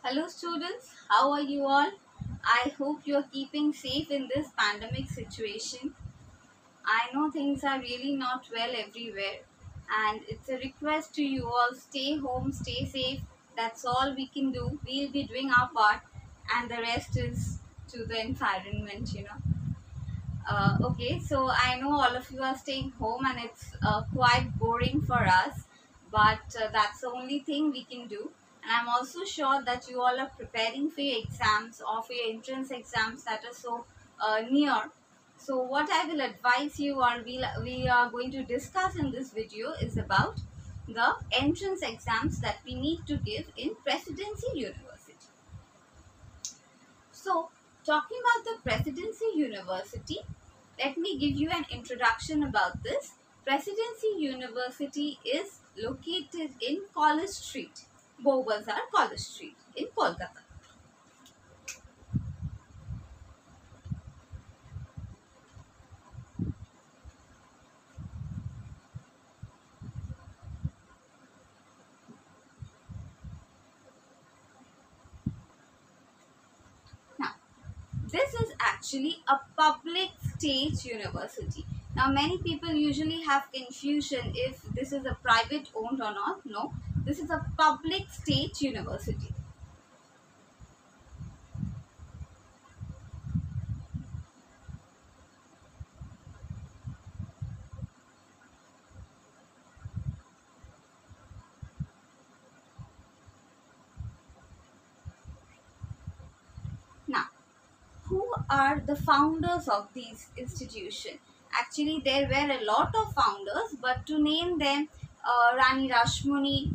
Hello students, how are you all? I hope you are keeping safe in this pandemic situation. I know things are really not well everywhere and it's a request to you all, stay home, stay safe. That's all we can do. We'll be doing our part and the rest is to the environment. Okay, so I know all of you are staying home and it's quite boring for us, but that's the only thing we can do. And I'm also sure that you all are preparing for your exams or for your entrance exams that are so near. So what I will advise you or we are going to discuss in this video is about the entrance exams that we need to give in Presidency University. So, talking about the Presidency University, let me give you an introduction about this. Presidency University is located in College Street, Bowbazar College Street in Kolkata. Now, this is actually a public state university. Now, many people usually have confusion if this is a private owned or not. No, this is a public state university. Now, who are the founders of these institutions? Actually, there were a lot of founders, but to name them, Rani Rashmuni,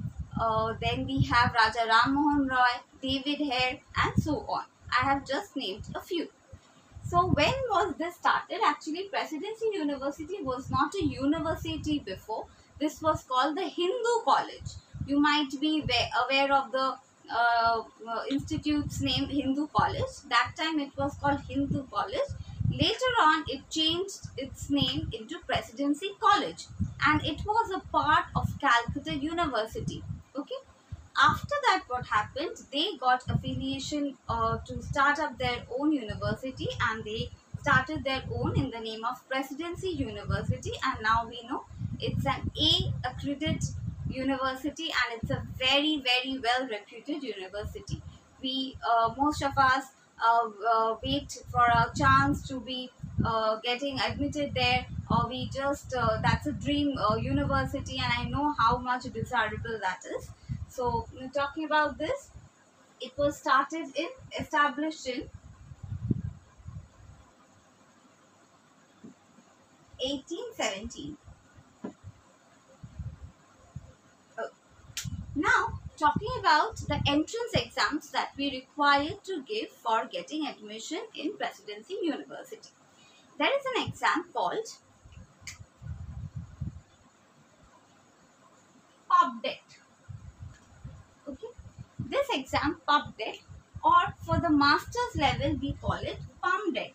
then we have Raja Ram Mohan Roy, David Hare, and so on. I have just named a few. So when was this started? Actually, Presidency University was not a university before. This was called the Hindu College. You might be aware of the institute's name, Hindu College. That time it was called Hindu College. Later on, it changed its name into Presidency College, and it was a part of Calcutta University. Okay. After that, what happened, they got affiliation to start up their own university, and they started their own in the name of Presidency University, and now we know it's an A accredited university and it's a very well reputed university. We most of us wait for a chance to be getting admitted there, or we just that's a dream university, and I know how much desirable that is. So, talking about this, it was established in 1817. Oh. Now, talking about the entrance exams that we require to give for getting admission in Presidency University. There is an exam called PUBDET. Okay, this exam PUBDET, or for the master's level we call it PUMDET.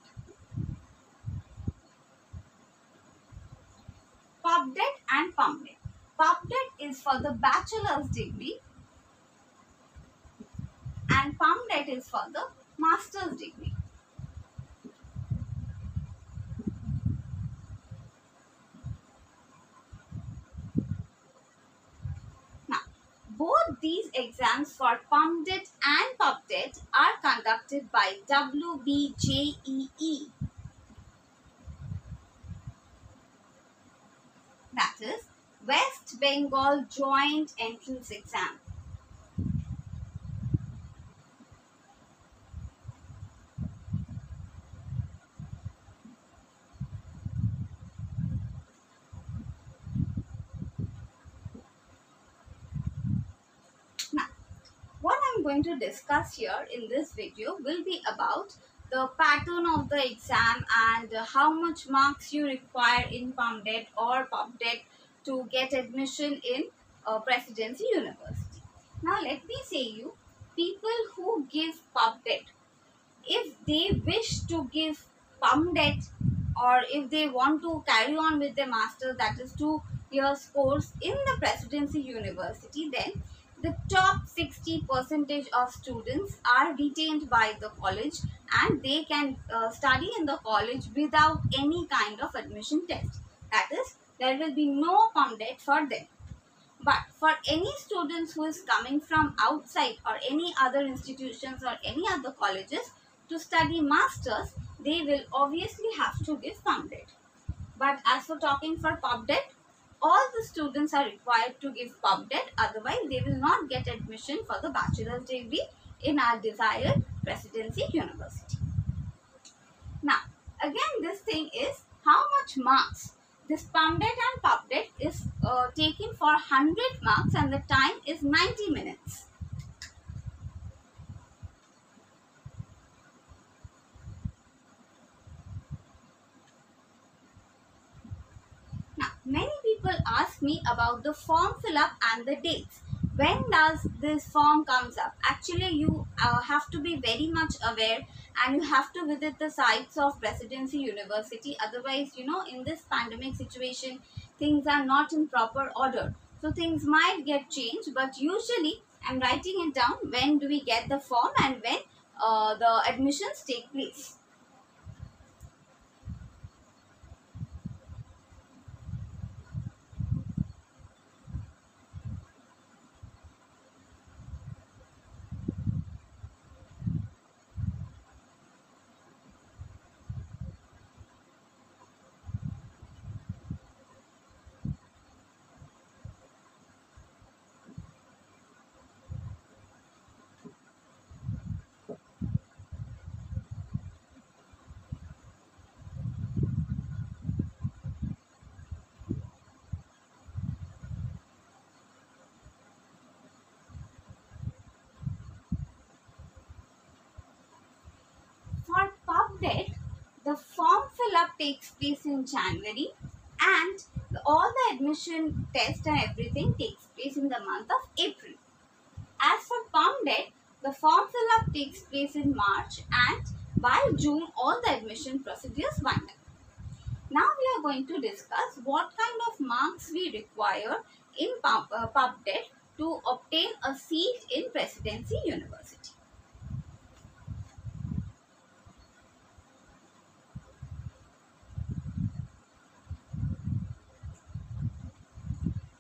PUBDET and PUMDET. PUBDET is for the bachelor's degree and PUMDET is for the master's degree. Now, both these exams for PUMDET and PUBDET are conducted by WBJEE. That is West Bengal Joint Entrance Exam. Now, what I'm going to discuss here in this video will be about the pattern of the exam and how much marks you require in PUMDET or PUBDET to get admission in Presidency University. Now let me say you, people who give PUBDET, if they wish to give PUMDET or if they want to carry on with their master's, that is 2 years course in the Presidency University, then The top 60% of students are retained by the college, and they can study in the college without any kind of admission test. That is, there will be no PUMDET for them. But for any students who is coming from outside or any other institutions or any other colleges to study masters, they will obviously have to give PUMDET. But as for talking for PUBDET, all the students are required to give PUBDET, otherwise they will not get admission for the bachelor's degree in our desired Presidency University. Now, again, this thing is how much marks. This PUMDET and PUBDET is taken for 100 marks and the time is 90 minutes. Now, many people ask me about the form fill up and the dates. When does this form comes up? Actually, you have to be very much aware, and you have to visit the sites of Presidency University. Otherwise, in this pandemic situation, things are not in proper order. So things might get changed, but usually I'm writing it down when do we get the form and when the admissions take place. For PUBDET, the form fill up takes place in January, and all the admission test and everything takes place in the month of April. As for PUMDET, the form fill up takes place in March, and by June all the admission procedures wind up. Now we are going to discuss what kind of marks we require in PUBDET to obtain a seat in Presidency University.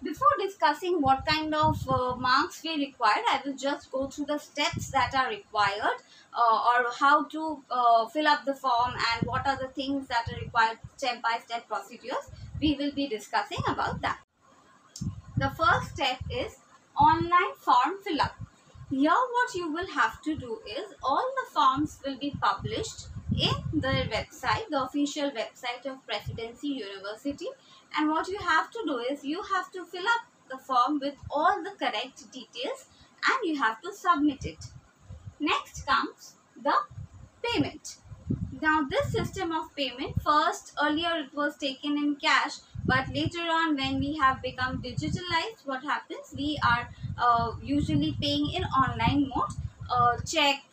Before discussing what kind of marks we require, I will just go through the steps that are required or how to fill up the form and what are the things that are required, step-by-step procedures. We will be discussing about that. The first step is online form fill up. Here what you will have to do is all the forms will be published in the website, the official website of Presidency University, and what you have to do is you have to fill up the form with all the correct details and you have to submit it. Next comes the payment. Now this system of payment, earlier it was taken in cash, but later on when we have become digitalized, what happens, we are usually paying in online mode. Check,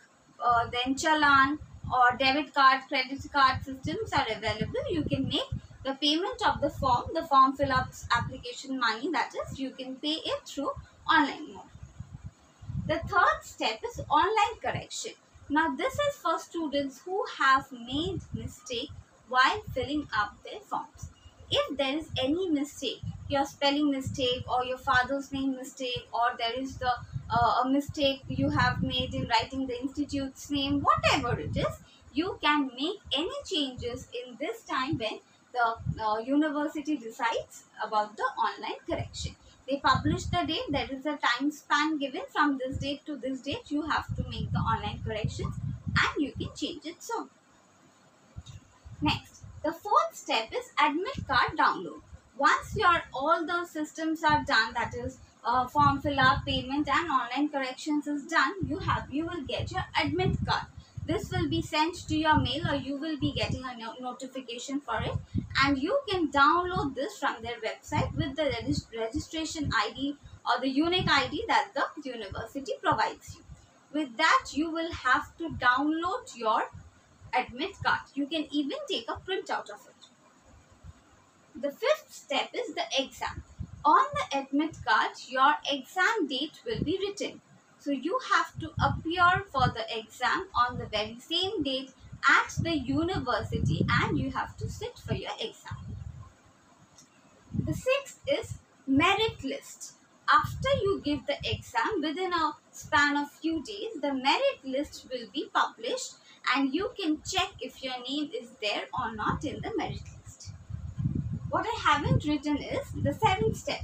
then challan or debit card, credit card systems are available. You can make the payment of the form fill ups application money, that is, you can pay it through online mode. The third step is online correction. Now this is for students who have made mistake while filling up their forms. If there is any mistake, your spelling mistake or your father's name mistake, or there is a mistake you have made in writing the institute's name, whatever it is, you can make any changes in this time when the university decides about the online correction. They publish the date, there is a time span given, from this date to this date you have to make the online corrections and you can change it so. Next, the fourth step is admit card download. Once all the systems are done, that is form fill up, payment and online corrections is done, you will get your admit card. This will be sent to your mail or you will be getting a notification for it, and you can download this from their website with the registration ID or the unique ID that the university provides you. With that, you will have to download your admit card. You can even take a printout of it. The fifth step is the exam. On the admit card, your exam date will be written. So you have to appear for the exam on the very same date at the university and you have to sit for your exam. The sixth is merit list. After you give the exam, within a span of few days, the merit list will be published and you can check if your name is there or not in the merit list. What I haven't written is the seventh step.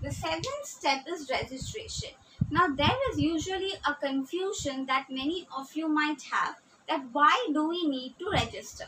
The seventh step is registration. Now there is usually a confusion that many of you might have, that why do we need to register?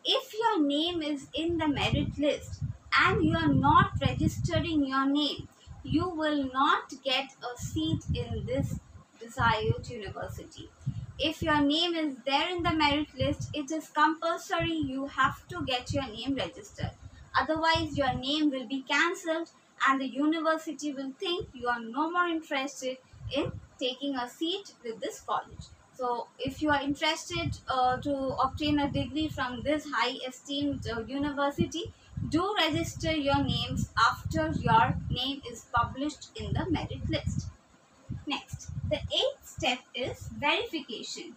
If your name is in the merit list and you are not registering your name, you will not get a seat in this desired university. If your name is there in the merit list, it is compulsory you have to get your name registered. Otherwise, your name will be cancelled and the university will think you are no more interested in taking a seat with this college. So, if you are interested to obtain a degree from this high esteemed university, do register your names after your name is published in the merit list. Next, the eighth step is verification.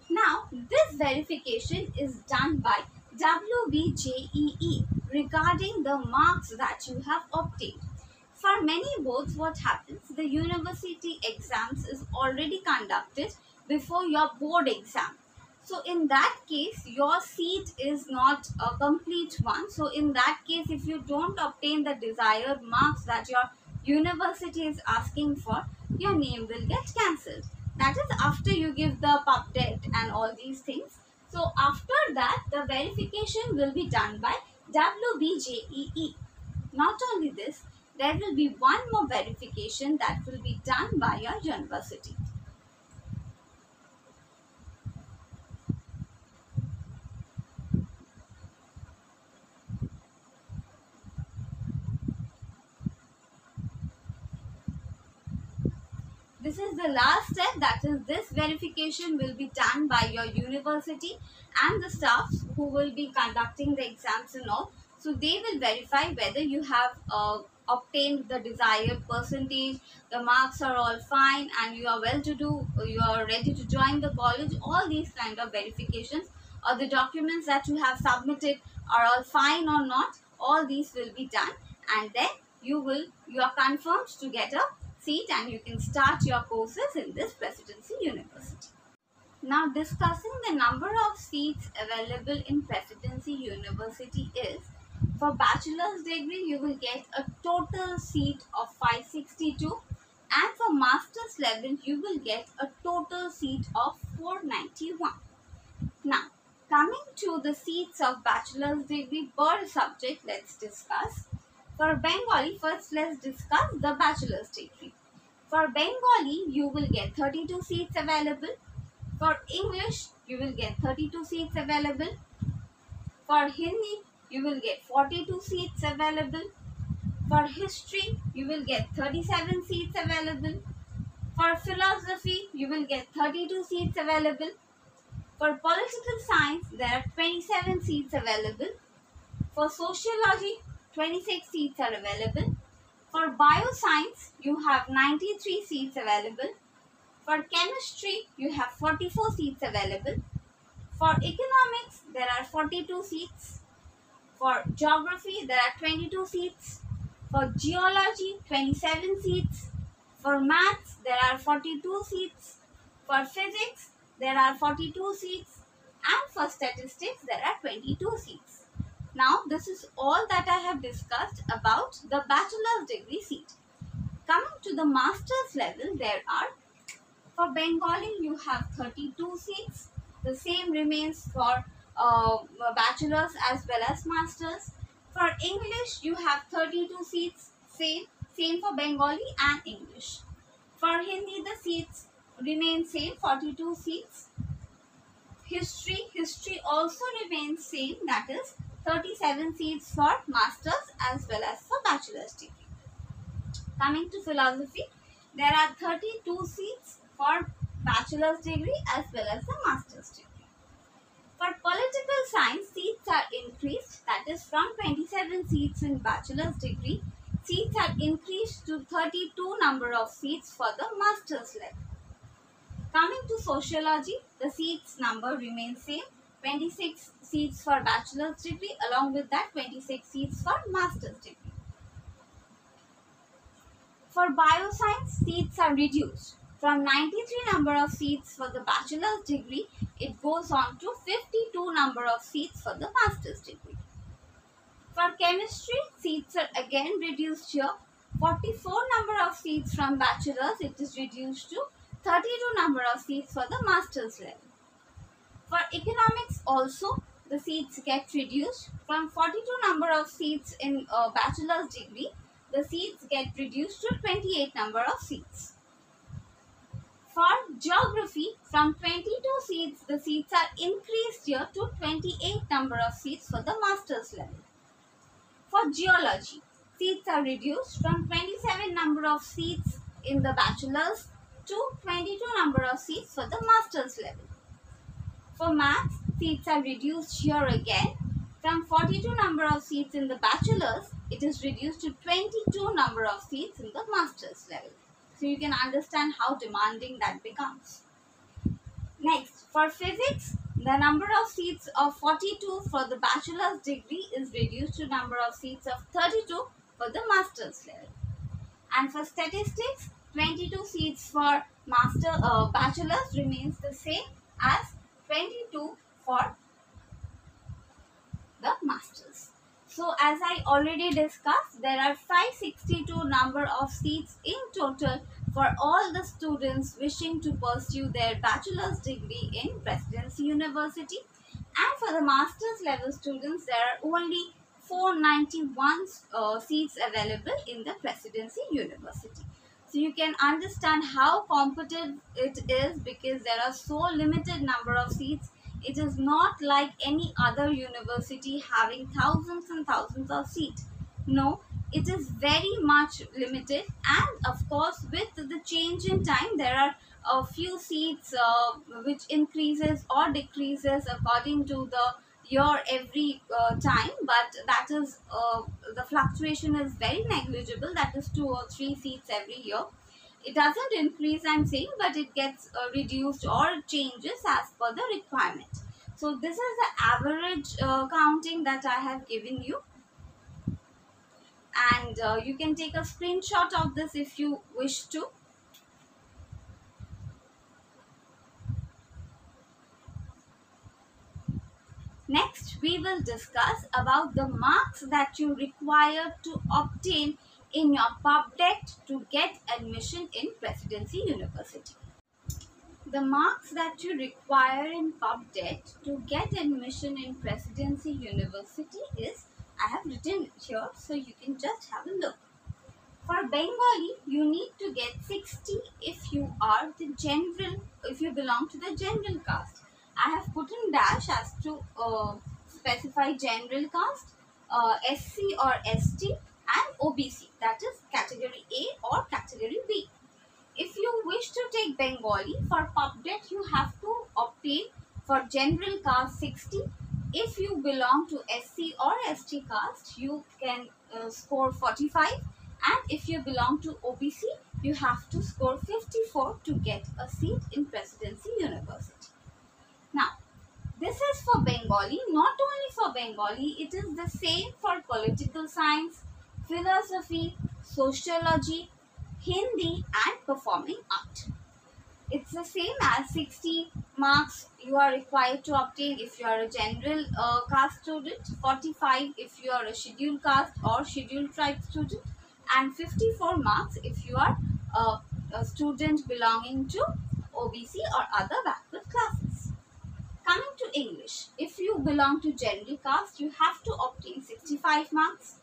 Now, this verification is done by WBJEEB regarding the marks that you have obtained. For many boards, what happens? The university exams is already conducted before your board exam. So, in that case, your seat is not a complete one. So, in that case, if you don't obtain the desired marks that your university is asking for, your name will get cancelled. That is after you give the PUBDET and all these things. So, after that, the verification will be done by WBJEEB. Not only this, there will be one more verification that will be done by your university. This is the last step, that is this verification will be done by your university and the staff who will be conducting the exams and all. So they will verify whether you have obtained the desired percentage, the marks are all fine and you are well to do, you are ready to join the college. All these kind of verifications or the documents that you have submitted are all fine or not, all these will be done and then you are confirmed to get a seat and you can start your courses in this Presidency University. Now discussing the number of seats available in Presidency University is, for bachelor's degree you will get a total seat of 562 and for master's level you will get a total seat of 491. Now coming to the seats of bachelor's degree per subject, let's discuss. For Bengali, first let's discuss the bachelor's degree. For Bengali, you will get 32 seats available. For English, you will get 32 seats available. For Hindi, you will get 42 seats available. For History, you will get 37 seats available. For Philosophy, you will get 32 seats available. For Political Science, there are 27 seats available. For Sociology, 26 seats are available. For Bioscience, you have 93 seats available. For Chemistry, you have 44 seats available. For Economics, there are 42 seats. For Geography, there are 22 seats. For Geology, 27 seats. For Maths, there are 42 seats. For Physics, there are 42 seats. And for Statistics, there are 22 seats. Now, this is all that I have discussed about the bachelor's degree seat. Coming to the master's level, there are, for Bengali, you have 32 seats. The same remains for bachelors as well as masters. For English, you have 32 seats, same for Bengali and English. For Hindi, the seats remain same, 42 seats. History also remains same, that is 37 seats for masters as well as for bachelor's degree. Coming to philosophy, there are 32 seats for bachelor's degree as well as the master's degree. For political science, seats are increased, that is from 27 seats in bachelor's degree, seats are increased to 32 number of seats for the master's level. Coming to sociology, the seats number remains same, 26 seats for bachelor's degree, along with that 26 seats for master's degree. For bioscience, seats are reduced. From 93 number of seats for the bachelor's degree, it goes on to 52 number of seats for the master's degree. For chemistry, seats are again reduced here. 44 number of seats from bachelor's, it is reduced to 32 number of seats for the master's level. For economics also, the seats get reduced. From 42 number of seats in bachelor's degree, the seats get reduced to 28 number of seats. For geography, from 22 seats, the seats are increased here to 28 number of seats for the master's level. For geology, seats are reduced from 27 number of seats in the bachelor's to 22 number of seats for the master's level. For maths, seats are reduced here again. From 42 number of seats in the bachelor's, it is reduced to 22 number of seats in the master's level. So you can understand how demanding that becomes. Next, for physics, the number of seats of 42 for the bachelor's degree is reduced to number of seats of 32 for the master's level. And for statistics, 22 seats for bachelor's remains the same as 22 for the masters. So as I already discussed, there are 562 number of seats in total for all the students wishing to pursue their bachelor's degree in Presidency University. And for the master's level students, there are only 491 seats available in the Presidency University. So you can understand how competitive it is because there are so limited number of seats. It is not like any other university having thousands and thousands of seats. No, it is very much limited, and of course with the change in time there are a few seats which increases or decreases according to the year every time, but that is the fluctuation is very negligible, that is 2 or 3 seats every year. It doesn't increase, I'm saying, but it gets reduced or changes as per the requirement. So this is the average counting that I have given you, and you can take a screenshot of this if you wish to. Next, we will discuss about the marks that you require to obtain in your PUBDET to get admission in Presidency University. The marks that you require in PUBDET to get admission in Presidency University is, I have written it here so you can just have a look. For Bengali, you need to get 60 if you are the general, if you belong to the general caste. I have put in dash as to specify general caste, SC or ST and OBC, that is category A or category B. If you wish to take Bengali, for PUBDET you have to obtain for general caste 60. If you belong to SC or ST caste, you can score 45, and if you belong to OBC, you have to score 54 to get a seat in Presidency University. Now, this is for Bengali. Not only for Bengali, it is the same for political science, philosophy, sociology, Hindi and performing art. It's the same as 60 marks you are required to obtain if you are a general caste student, 45 if you are a scheduled caste or scheduled tribe student, and 54 marks if you are a student belonging to OBC or other backward classes. Coming to English, if you belong to general caste, you have to obtain 65 marks.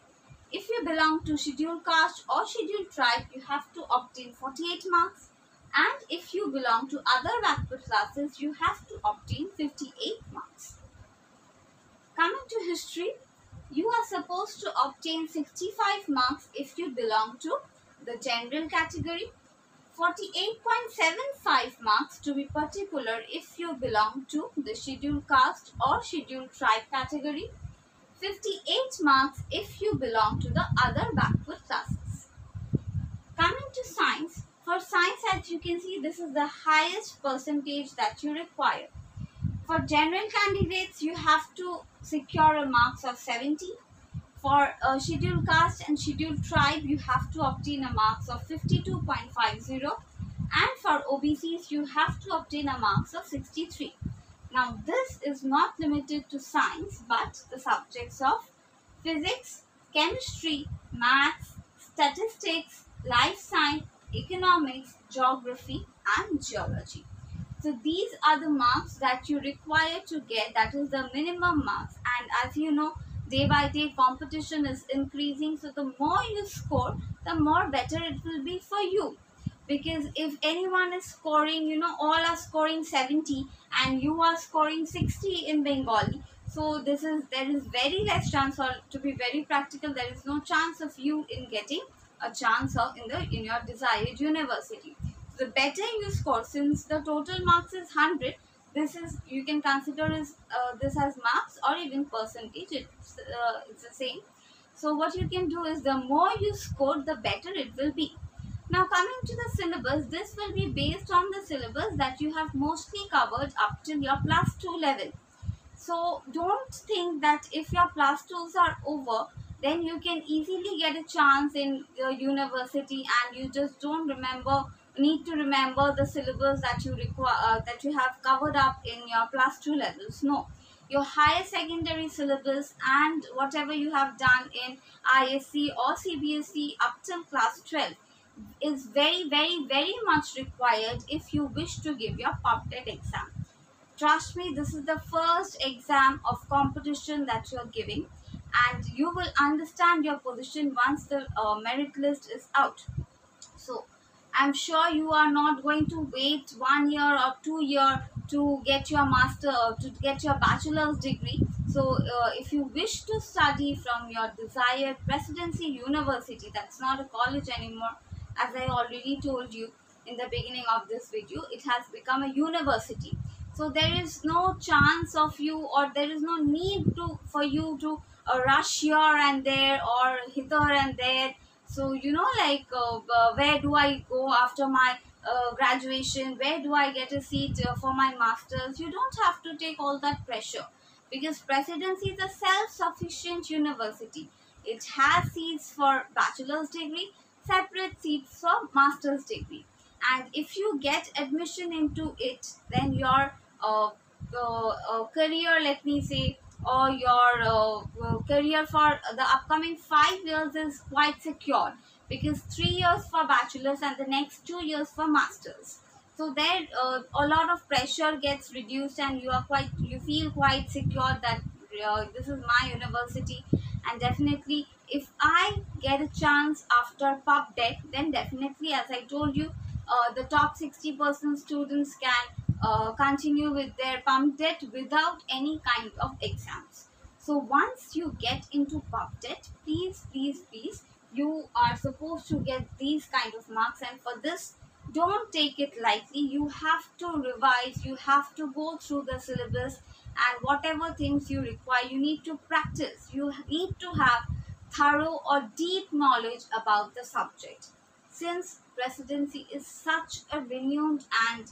If you belong to scheduled caste or scheduled tribe, you have to obtain 48 marks. And if you belong to other backward classes, you have to obtain 58 marks. Coming to history, you are supposed to obtain 65 marks if you belong to the general category, 48.75 marks to be particular if you belong to the scheduled caste or scheduled tribe category, 58 marks if you belong to the other backward classes. Coming to science, for science, as you can see, this is the highest percentage that you require. For general candidates, you have to secure a marks of 70. For scheduled caste and scheduled tribe, you have to obtain a marks of 52.50. And for OBCs, you have to obtain a marks of 63. Now, this is not limited to science, but the subjects of physics, chemistry, maths, statistics, life science, economics, geography, and geology. So these are the marks that you require to get, that is the minimum marks. And as you know, day by day competition is increasing. So the more you score, the more better it will be for you. Because if anyone is scoring, all are scoring 70 and you are scoring 60 in Bengali. So there is very less chance, or to be very practical, there is no chance of you in getting a chance of in your desired university. The better you score, since the total marks is 100, this is, you can consider as this as marks or even percentage. It's the same. So what you can do is, the more you score, the better it will be. Now coming to the syllabus, this will be based on the syllabus that you have mostly covered up till your +2 level. So don't think that if your +2s are over, then you can easily get a chance in the university and you just need to remember the syllabus that you require, that you have covered up in your +2 levels. No, your higher secondary syllabus and whatever you have done in ISC or CBSE up till class 12 is very, very, very much required if you wish to give your PUBDET exam. Trust me, this is the first exam of competition that you are giving, and you will understand your position once the merit list is out. So I'm sure you are not going to wait 1 year or 2 years to get your to get your bachelor's degree. So if you wish to study from your desired Presidency University, that's not a college anymore, as I already told you in the beginning of this video, it has become a university. So there is no chance of you, or there is no need for you to rush here and there or hither and there. So where do I go after my graduation? Where do I get a seat for my masters? You don't have to take all that pressure, because Presidency is a self-sufficient university. It has seats for bachelor's degree, separate seats for master's degree. And if you get admission into it, then your career, let me say, or your career for the upcoming 5 years is quite secure, because 3 years for bachelor's and the next 2 years for masters. So there a lot of pressure gets reduced, and you feel quite secure that this is my university. And definitely, if I get a chance after PUBDET, then definitely, as I told you, the top 60% students can continue with their PUMDET without any kind of exams. So once you get into PUBDET, please, you are supposed to get these kind of marks, and for this, don't take it lightly. You have to revise, you have to go through the syllabus, and whatever things you require, you need to practice. You need to have thorough or deep knowledge about the subject. Since Presidency is such a renowned and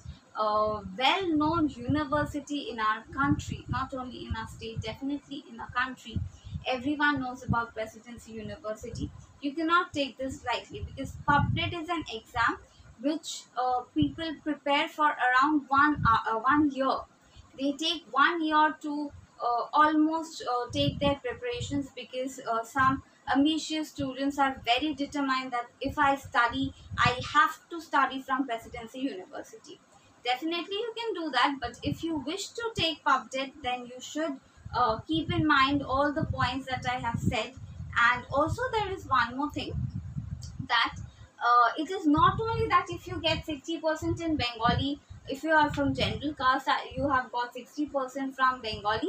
well-known university in our country, not only in our state, definitely in our country, everyone knows about Presidency University. You cannot take this lightly, because PUBDET is an exam which people prepare for around 1 year. They take 1 year to almost take their preparations, because some ambitious students are very determined that if I study, I have to study from Presidency University. Definitely you can do that, but if you wish to take PUBDET, then you should keep in mind all the points that I have said. And also there is one more thing, that it is not only that if you get 60% in Bengali, if you are from general caste, you have got 60% from Bengali,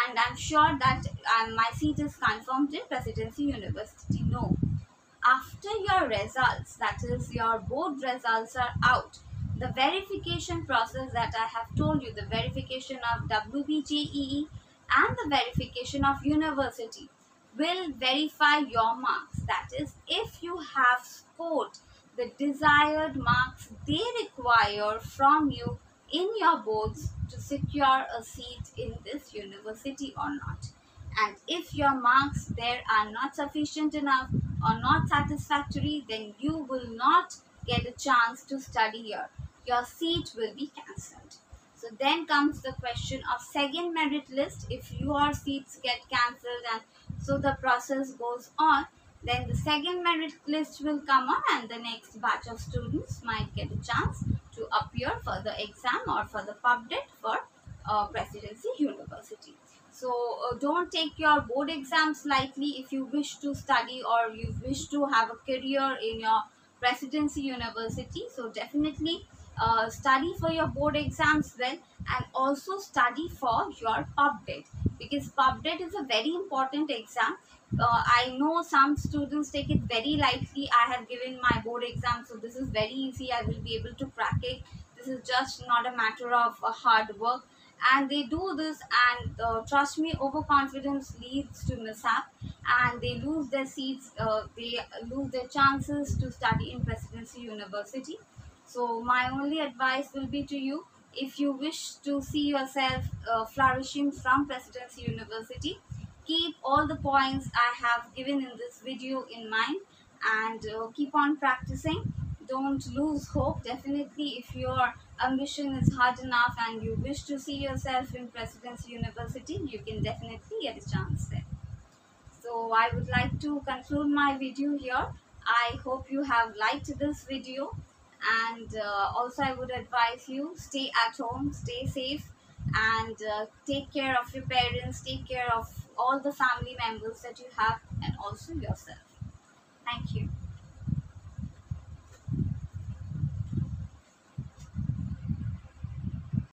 and I'm sure that my seat is confirmed in Presidency University. No, after your results, that is your board results are out, the verification process that I have told you, the verification of WBJEE and the verification of university, will verify your marks. That is, if you have scored the desired marks they require from you in your boards to secure a seat in this university or not. And if your marks there are not sufficient enough or not satisfactory, then you will not get a chance to study here. Your seat will be cancelled. So then comes the question of second merit list. If your seats get cancelled and so the process goes on, then the second merit list will come on, and the next batch of students might get a chance to appear for the exam or for the PUBDET for Presidency University. So don't take your board exams lightly if you wish to study or you wish to have a career in your Presidency University. So definitely study for your board exams well, and also study for your PUBDET, because PUBDET is a very important exam. I know some students take it very lightly. I have given my board exam, so this is very easy. I will be able to crack it. This is just not a matter of hard work. And they do this, and trust me, overconfidence leads to mishap, and they lose their seats, they lose their chances to study in Presidency University. So my only advice will be to you, if you wish to see yourself flourishing from Presidency University, keep all the points I have given in this video in mind, and keep on practicing. Don't lose hope. Definitely, if your ambition is hard enough and you wish to see yourself in Presidency University, you can definitely get a chance there. So I would like to conclude my video here. I hope you have liked this video, and also I would advise you, stay at home, stay safe, and take care of your parents, take care of all the family members that you have, and also yourself. Thank you.